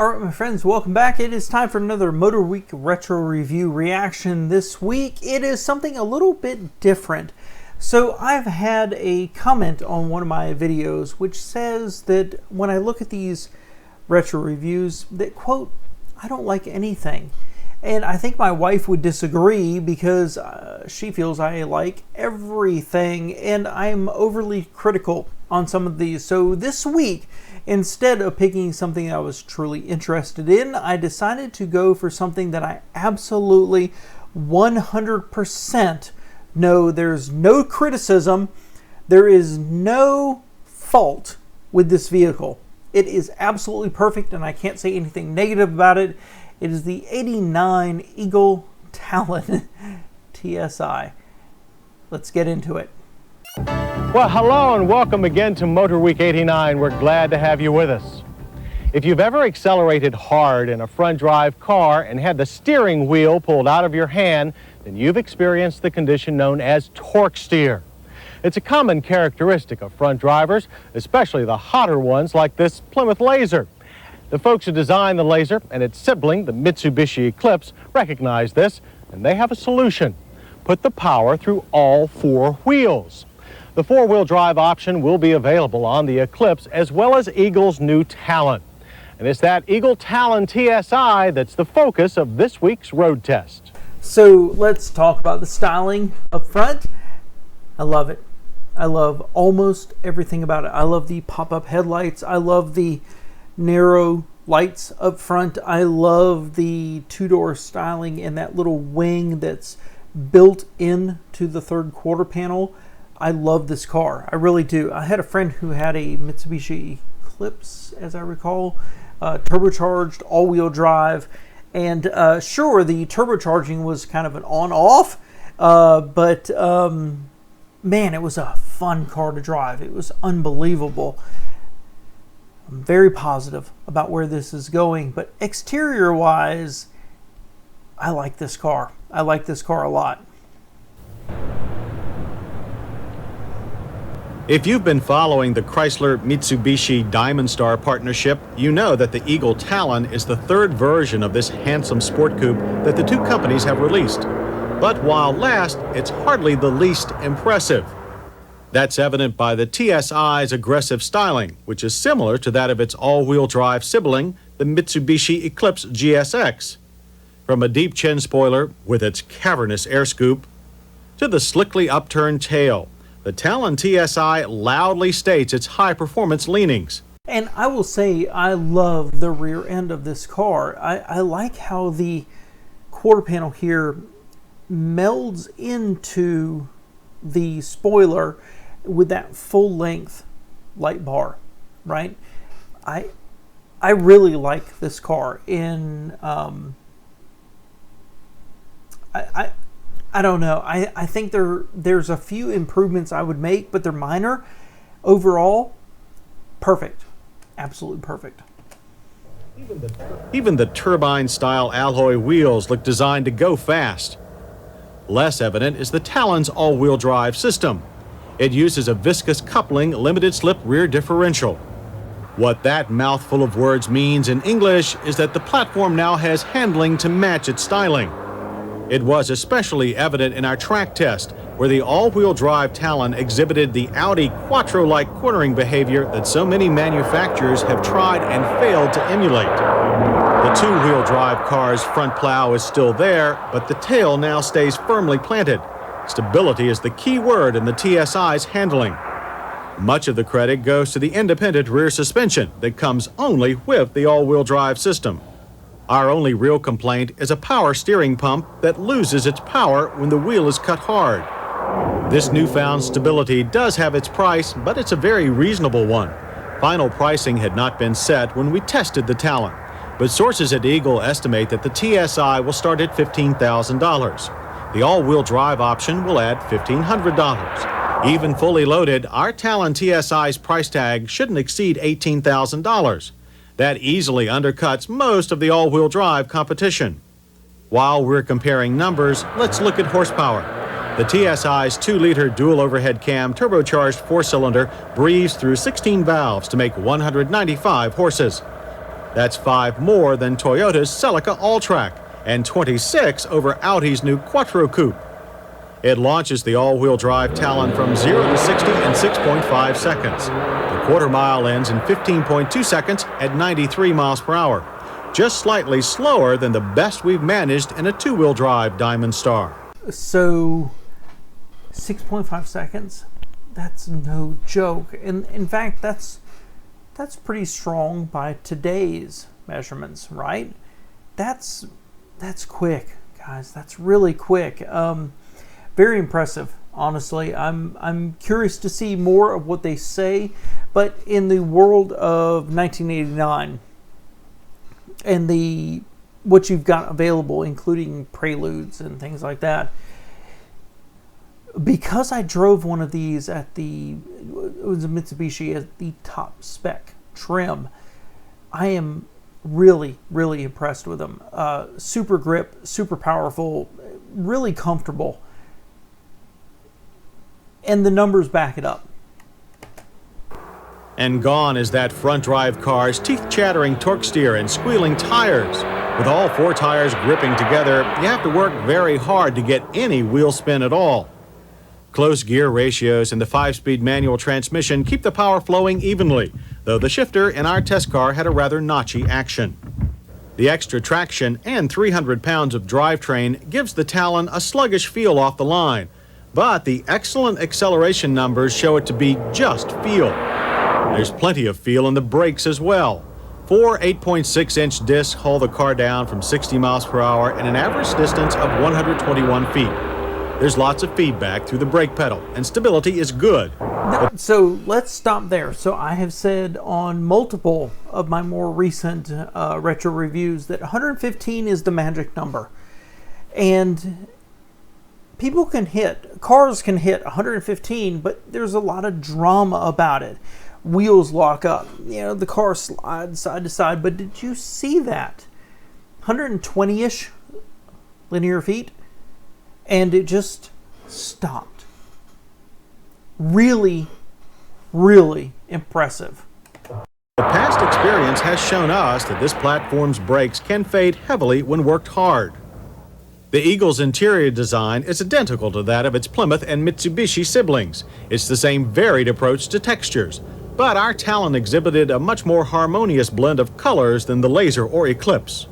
Alright my friends, welcome back. It is time for another Motorweek Retro Review reaction. This week it is something a little bit different. So I've had a comment on one of my videos which says that when I look at these retro reviews that, quote, I don't like anything. And I think my wife would disagree because she feels I like everything and I'm overly critical on some of these. So this week, instead of picking something I was truly interested in, I decided to go for something that I absolutely 100% know there's no criticism, there is no fault with this vehicle. It is absolutely perfect and I can't say anything negative about it. It is the '89 Eagle Talon TSI. Let's get into it. Well, hello and welcome again to Motorweek 89. We're glad to have you with us. If you've ever accelerated hard in a front drive car and had the steering wheel pulled out of your hand, then you've experienced the condition known as torque steer. It's a common characteristic of front drivers, especially the hotter ones like this Plymouth Laser. The folks who designed the Laser and its sibling, the Mitsubishi Eclipse, recognize this, and they have a solution. Put the power through all four wheels. The four-wheel drive option will be available on the Eclipse as well as Eagle's new Talon. And it's that Eagle Talon TSI that's the focus of this week's road test. So let's talk about the styling up front. I love it. I love almost everything about it. I love the pop-up headlights. I love the narrow lights up front. I love the two-door styling and that little wing that's built into the third quarter panel. I love this car. I really do. I had a friend who had a Mitsubishi Eclipse, as I recall, turbocharged, all-wheel drive, and sure, the turbocharging was kind of an on-off, but man, it was a fun car to drive. It was unbelievable. I'm very positive about where this is going, but exterior-wise, I like this car. I like this car a lot. If you've been following the Chrysler-Mitsubishi Diamond Star partnership, you know that the Eagle Talon is the third version of this handsome sport coupe that the two companies have released. But while last, it's hardly the least impressive. That's evident by the TSI's aggressive styling, which is similar to that of its all-wheel drive sibling, the Mitsubishi Eclipse GSX. From a deep chin spoiler with its cavernous air scoop to the slickly upturned tail, the Talon TSI loudly states its high-performance leanings. And I will say I love the rear end of this car. I like how the quarter panel here melds into the spoiler with that full-length light bar, right? I really like this car. I don't know. I think there's a few improvements I would make, but they're minor. Overall, perfect. Absolutely perfect. Even the turbine-style alloy wheels look designed to go fast. Less evident is the Talon's all-wheel drive system. It uses a viscous coupling limited-slip rear differential. What that mouthful of words means in English is that the platform now has handling to match its styling. It was especially evident in our track test, where the all-wheel drive Talon exhibited the Audi Quattro-like cornering behavior that so many manufacturers have tried and failed to emulate. The two-wheel drive car's front plow is still there, but the tail now stays firmly planted. Stability is the key word in the TSI's handling. Much of the credit goes to the independent rear suspension that comes only with the all-wheel drive system. Our only real complaint is a power steering pump that loses its power when the wheel is cut hard. This newfound stability does have its price, but it's a very reasonable one. Final pricing had not been set when we tested the Talon, but sources at Eagle estimate that the TSI will start at $15,000. The all-wheel drive option will add $1,500. Even fully loaded, our Talon TSI's price tag shouldn't exceed $18,000. That easily undercuts most of the all-wheel drive competition. While we're comparing numbers, let's look at horsepower. The TSI's 2-liter dual overhead cam turbocharged 4-cylinder breathes through 16 valves to make 195 horses. That's 5 more than Toyota's Celica All-Track and 26 over Audi's new Quattro Coupe. It launches the all-wheel drive Talon from 0 to 60 in 6.5 seconds. The quarter mile ends in 15.2 seconds at 93 miles per hour, just slightly slower than the best we've managed in a two-wheel drive Diamond Star. So 6.5 seconds, that's no joke. And in fact, that's pretty strong by today's measurements, right? That's quick, guys. That's really quick. Very impressive, honestly. I'm curious to see more of what they say, but in the world of 1989 and what you've got available, including Preludes and things like that, because I drove one of these it was a Mitsubishi at the top spec trim, I am really, really impressed with them. Super grip, super powerful, really comfortable. And the numbers back it up. And gone is that front drive car's teeth-chattering torque steer and squealing tires. With all 4 tires gripping together, you have to work very hard to get any wheel spin at all. Close gear ratios and the 5-speed manual transmission keep the power flowing evenly, though the shifter in our test car had a rather notchy action. The extra traction and 300 pounds of drivetrain gives the Talon a sluggish feel off the line, but the excellent acceleration numbers show it to be just feel. There's plenty of feel in the brakes as well. 4 8.6-inch discs haul the car down from 60 miles per hour at an average distance of 121 feet. There's lots of feedback through the brake pedal, and stability is good. So let's stop there. So I have said on multiple of my more recent retro reviews that 115 is the magic number. And cars can hit 115, but there's a lot of drama about it. Wheels lock up, the car slides side to side, but did you see that? 120-ish linear feet, and it just stopped. Really, really impressive. The past experience has shown us that this platform's brakes can fade heavily when worked hard. The Eagle's interior design is identical to that of its Plymouth and Mitsubishi siblings. It's the same varied approach to textures, but our Talon exhibited a much more harmonious blend of colors than the Laser or Eclipse.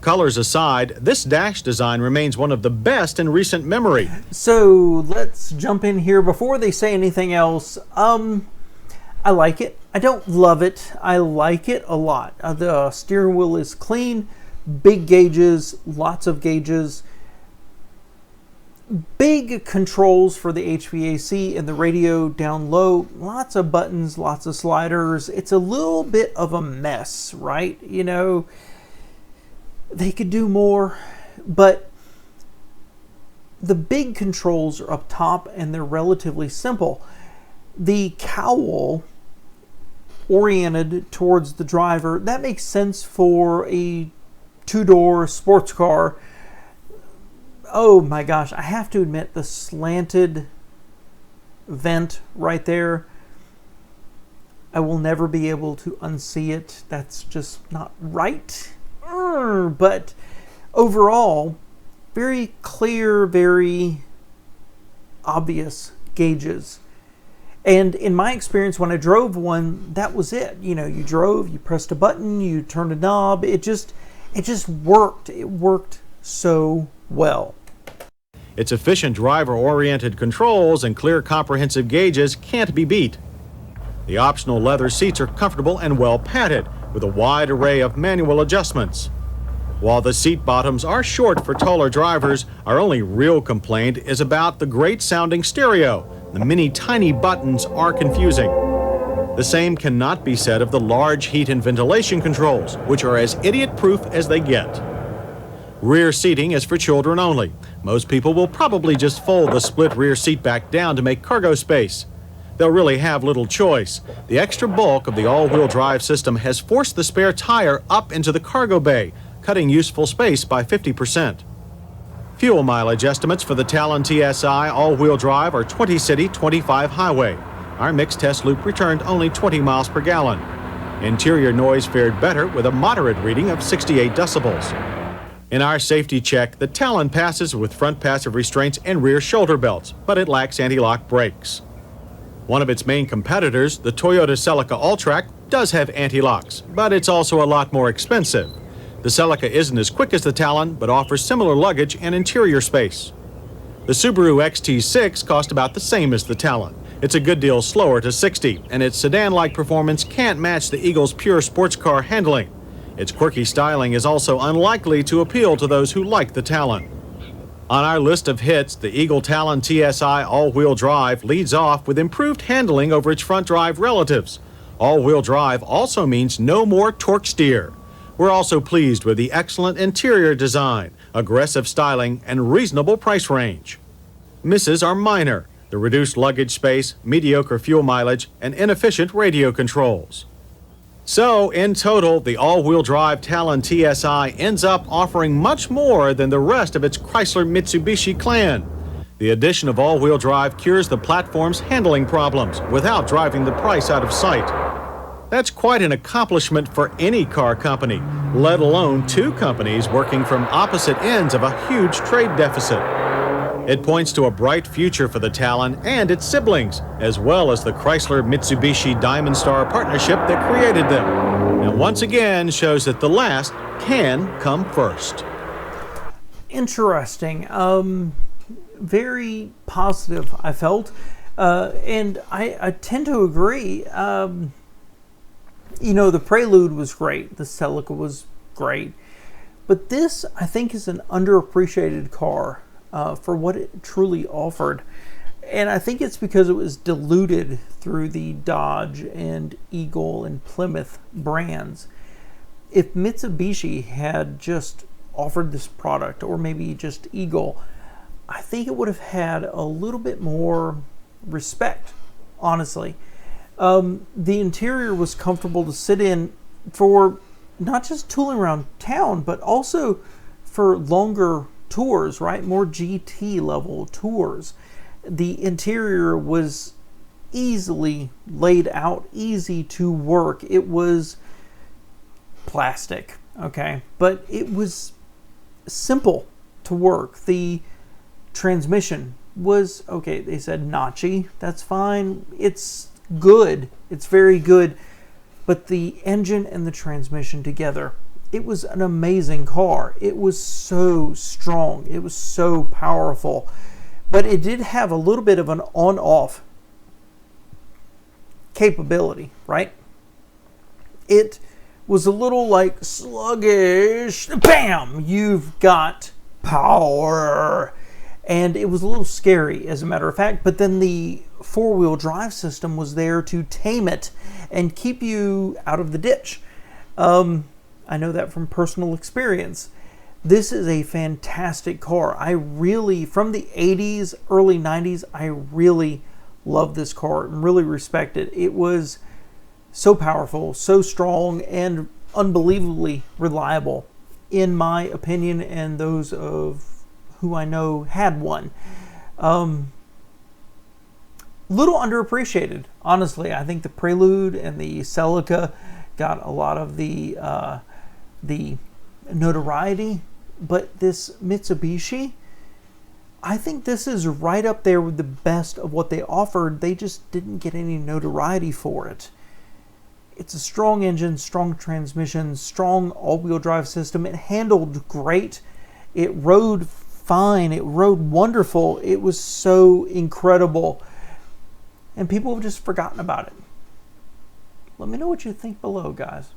Colors aside, this dash design remains one of the best in recent memory. So let's jump in here before they say anything else. I like it. I don't love it. I like it a lot. The steering wheel is clean, big gauges, lots of gauges, big controls for the HVAC and the radio down low, lots of buttons, lots of sliders. It's a little bit of a mess, right? They could do more, but the big controls are up top and they're relatively simple. The cowl oriented towards the driver, that makes sense for a two-door sports car. Oh my gosh, I have to admit, the slanted vent right there, I will never be able to unsee it. That's just not right. But overall, very clear, very obvious gauges. And in my experience, when I drove one, that was it. You drove, you pressed a button, you turned a knob. It just worked. It worked so well. Its efficient driver-oriented controls and clear, comprehensive gauges can't be beat. The optional leather seats are comfortable and well padded, with a wide array of manual adjustments. While the seat bottoms are short for taller drivers, our only real complaint is about the great-sounding stereo. The many tiny buttons are confusing. The same cannot be said of the large heat and ventilation controls, which are as idiot-proof as they get. Rear seating is for children only. Most people will probably just fold the split rear seat back down to make cargo space. They'll really have little choice. The extra bulk of the all-wheel drive system has forced the spare tire up into the cargo bay, cutting useful space by 50%. Fuel mileage estimates for the Talon TSI all-wheel drive are 20 city, 25 highway. Our mixed test loop returned only 20 miles per gallon. Interior noise fared better with a moderate reading of 68 decibels. In our safety check, the Talon passes with front passive restraints and rear shoulder belts, but it lacks anti-lock brakes. One of its main competitors, the Toyota Celica All-Track, does have anti-locks, but it's also a lot more expensive. The Celica isn't as quick as the Talon, but offers similar luggage and interior space. The Subaru XT6 cost about the same as the Talon. It's a good deal slower to 60, and its sedan-like performance can't match the Eagle's pure sports car handling. Its quirky styling is also unlikely to appeal to those who like the Talon. On our list of hits, the Eagle Talon TSI all-wheel drive leads off with improved handling over its front drive relatives. All-wheel drive also means no more torque steer. We're also pleased with the excellent interior design, aggressive styling, and reasonable price range. Misses are minor: the reduced luggage space, mediocre fuel mileage, and inefficient radio controls. So, in total, the all-wheel drive Talon TSI ends up offering much more than the rest of its Chrysler-Mitsubishi clan. The addition of all-wheel drive cures the platform's handling problems without driving the price out of sight. That's quite an accomplishment for any car company, let alone two companies working from opposite ends of a huge trade deficit. It points to a bright future for the Talon and its siblings, as well as the Chrysler-Mitsubishi Diamond Star partnership that created them, and once again shows that the last can come first. Interesting. Very positive, I felt. And I tend to agree. You know, the Prelude was great. The Celica was great. But this, I think, is an underappreciated car for what it truly offered. And I think it's because it was diluted through the Dodge and Eagle and Plymouth brands. If Mitsubishi had just offered this product, or maybe just Eagle, I think it would have had a little bit more respect, honestly. The interior was comfortable to sit in for not just tooling around town, but also for longer tours, right? More GT level tours. The interior was easily laid out, easy to work. It was plastic, okay? But it was simple to work. The transmission was, okay, they said notchy. That's fine. It's good. It's very good. But the engine and the transmission together, it was an amazing car. It was so strong. It was so powerful. But it did have a little bit of an on-off capability, right? It was a little like sluggish. Bam! You've got power. And it was a little scary, as a matter of fact. But then the four-wheel drive system was there to tame it and keep you out of the ditch. I know that from personal experience. This is a fantastic car. I really, from the 80s, early 90s, I really love this car and really respect it. It was so powerful, so strong, and unbelievably reliable, in my opinion, and those of who I know had one. Little underappreciated, honestly. I think the Prelude and the Celica got a lot of the notoriety, but this Mitsubishi, I think this is right up there with the best of what they offered. They just didn't get any notoriety for it. It's a strong engine, strong transmission, strong all-wheel drive system. It handled great. It rode fine. It rode wonderful. It was so incredible. And people have just forgotten about it. Let me know what you think below, guys.